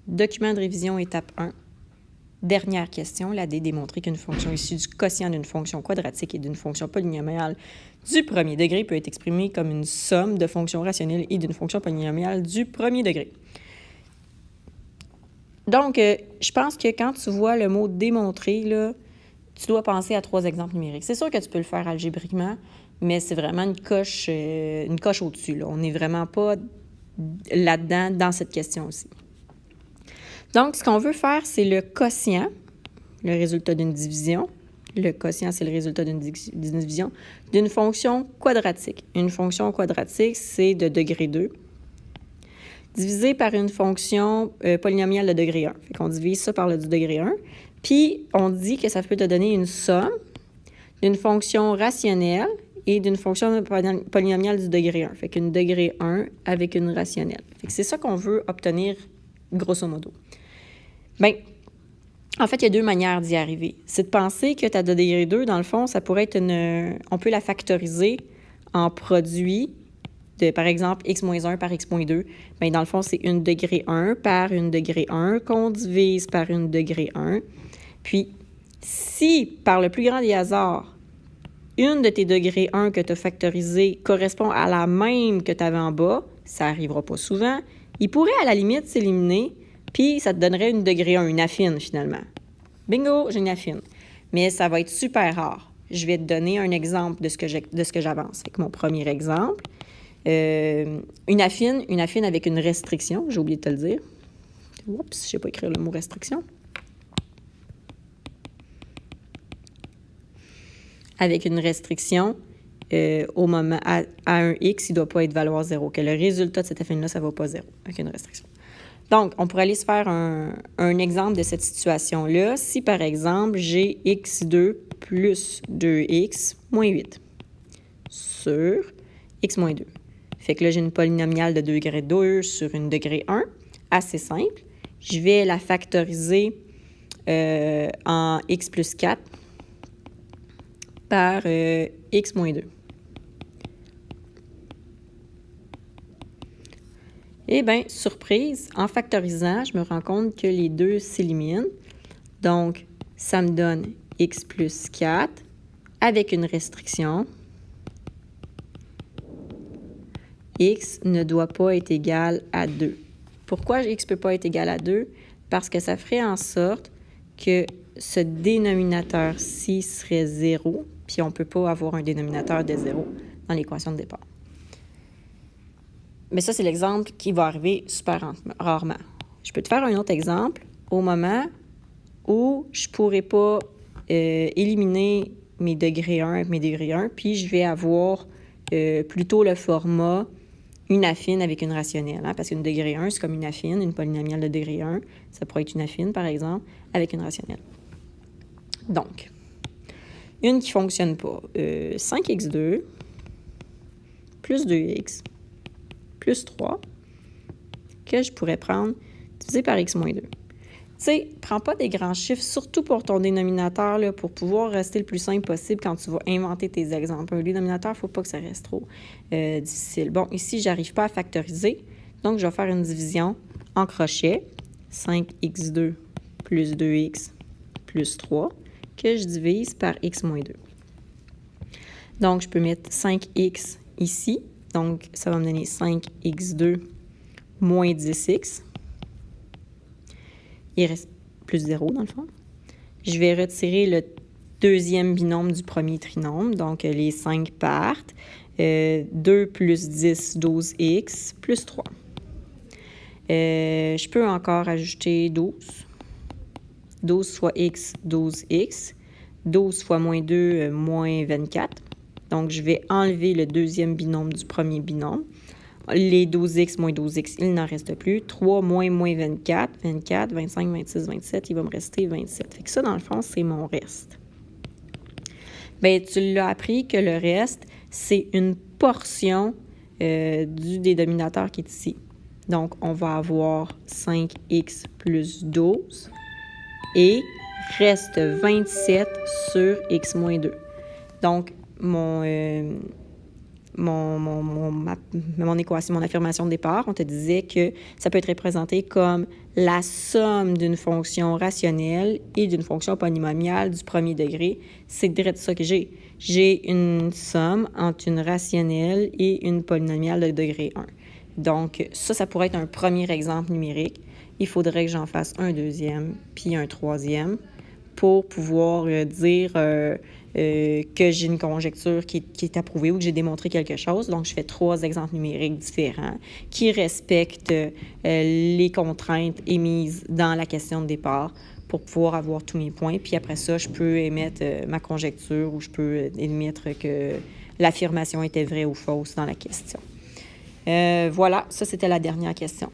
Document de révision, étape 1. Dernière question, la D, démontrer qu'une fonction issue du quotient d'une fonction quadratique et d'une fonction polynomiale du premier degré peut être exprimée comme une somme de fonctions rationnelles et d'une fonction polynomiale du premier degré. Donc, je pense que quand tu vois le mot « démontrer », là, tu dois penser à 3 exemples numériques. C'est sûr que tu peux le faire algébriquement, mais c'est vraiment une coche au-dessus, là. On n'est vraiment pas là-dedans dans cette question aussi. Donc, ce qu'on veut faire, c'est le quotient, le résultat d'une division. Le quotient, c'est le résultat d'une division d'une fonction quadratique. Une fonction quadratique, c'est de degré 2, divisé par une fonction polynomiale de degré 1. Fait qu'on divise ça par le du degré 1. Puis, on dit que ça peut te donner une somme d'une fonction rationnelle et d'une fonction polynomiale du degré 1. Fait qu'une degré 1 avec une rationnelle. Fait que c'est ça qu'on veut obtenir grosso modo. Bien, en fait, il y a 2 manières d'y arriver. C'est de penser que ta degré 2, dans le fond, ça pourrait être on peut la factoriser en produit de, par exemple, x-1 par x-2. Bien, dans le fond, c'est une degré 1 par une degré 1 qu'on divise par une degré 1. Puis, si, par le plus grand des hasards, une de tes degrés 1 que tu as factorisée correspond à la même que tu avais en bas, ça n'arrivera pas souvent, il pourrait à la limite s'éliminer, puis ça te donnerait une degré 1, une affine finalement. Bingo, j'ai une affine. Mais ça va être super rare. Je vais te donner un exemple de ce que j'avance. Avec mon premier exemple, une affine avec une restriction, j'ai oublié de te le dire. Oups, je ne sais pas écrire le mot restriction. Avec une restriction, au moment à un x, il ne doit pas être valoir 0. Que le résultat de cette affine-là, ça ne va pas 0, avec une restriction. Donc, on pourrait aller se faire un exemple de cette situation-là. Si, par exemple, j'ai x2 plus 2x moins 8 sur x moins 2. Fait que là, j'ai une polynomiale de degré 2 sur une degré 1, assez simple. Je vais la factoriser en x plus 4 par x moins 2. Eh bien, surprise, en factorisant, je me rends compte que les deux s'éliminent. Donc, ça me donne x plus 4 avec une restriction. X ne doit pas être égal à 2. Pourquoi x ne peut pas être égal à 2? Parce que ça ferait en sorte que ce dénominateur-ci serait 0, puis on ne peut pas avoir un dénominateur de 0 dans l'équation de départ. Mais ça, c'est l'exemple qui va arriver super rarement. Je peux te faire un autre exemple au moment où je ne pourrais pas éliminer mes degrés 1 avec mes degrés 1, puis je vais avoir plutôt le format une affine avec une rationnelle. Hein, parce qu'une degré 1, c'est comme une affine, une polynomiale de degré 1. Ça pourrait être une affine, par exemple, avec une rationnelle. Donc, une qui ne fonctionne pas. 5x2 plus 2x plus 3 que je pourrais prendre divisé par x moins 2. Tu sais, prends pas des grands chiffres, surtout pour ton dénominateur, là, pour pouvoir rester le plus simple possible quand tu vas inventer tes exemples. Un dénominateur, il ne faut pas que ça reste trop difficile. Bon, ici, je n'arrive pas à factoriser, donc je vais faire une division en crochet. 5x2 plus 2x plus 3 que je divise par x moins 2. Donc, je peux mettre 5x ici. Donc, ça va me donner 5x2 moins 10x. Il reste plus 0 dans le fond. Je vais retirer le deuxième binôme du premier trinôme. Donc, les 5 partent. 2 plus 10, 12x, plus 3. Je peux encore ajouter 12. 12 fois x, 12x. 12 fois moins 2, moins 24. Donc, je vais enlever le deuxième binôme du premier binôme. Les 12x moins 12x, il n'en reste plus. 3 moins 24, 24, 25, 26, 27, il va me rester 27. Fait que ça, dans le fond, c'est mon reste. Bien, tu l'as appris que le reste, c'est une portion du dénominateur qui est ici. Donc, on va avoir 5x plus 12 et reste 27 sur x moins 2. Donc, mon équation, mon affirmation de départ, on te disait que ça peut être représenté comme la somme d'une fonction rationnelle et d'une fonction polynomiale du premier degré. C'est direct ça que j'ai. J'ai une somme entre une rationnelle et une polynomiale de degré 1. Donc, ça pourrait être un premier exemple numérique. Il faudrait que j'en fasse un deuxième, puis un troisième, pour pouvoir dire que j'ai une conjecture qui est approuvée ou que j'ai démontré quelque chose. Donc, je fais 3 exemples numériques différents qui respectent les contraintes émises dans la question de départ pour pouvoir avoir tous mes points. Puis après ça, je peux émettre ma conjecture ou je peux émettre que l'affirmation était vraie ou fausse dans la question. Voilà, ça, c'était la dernière question.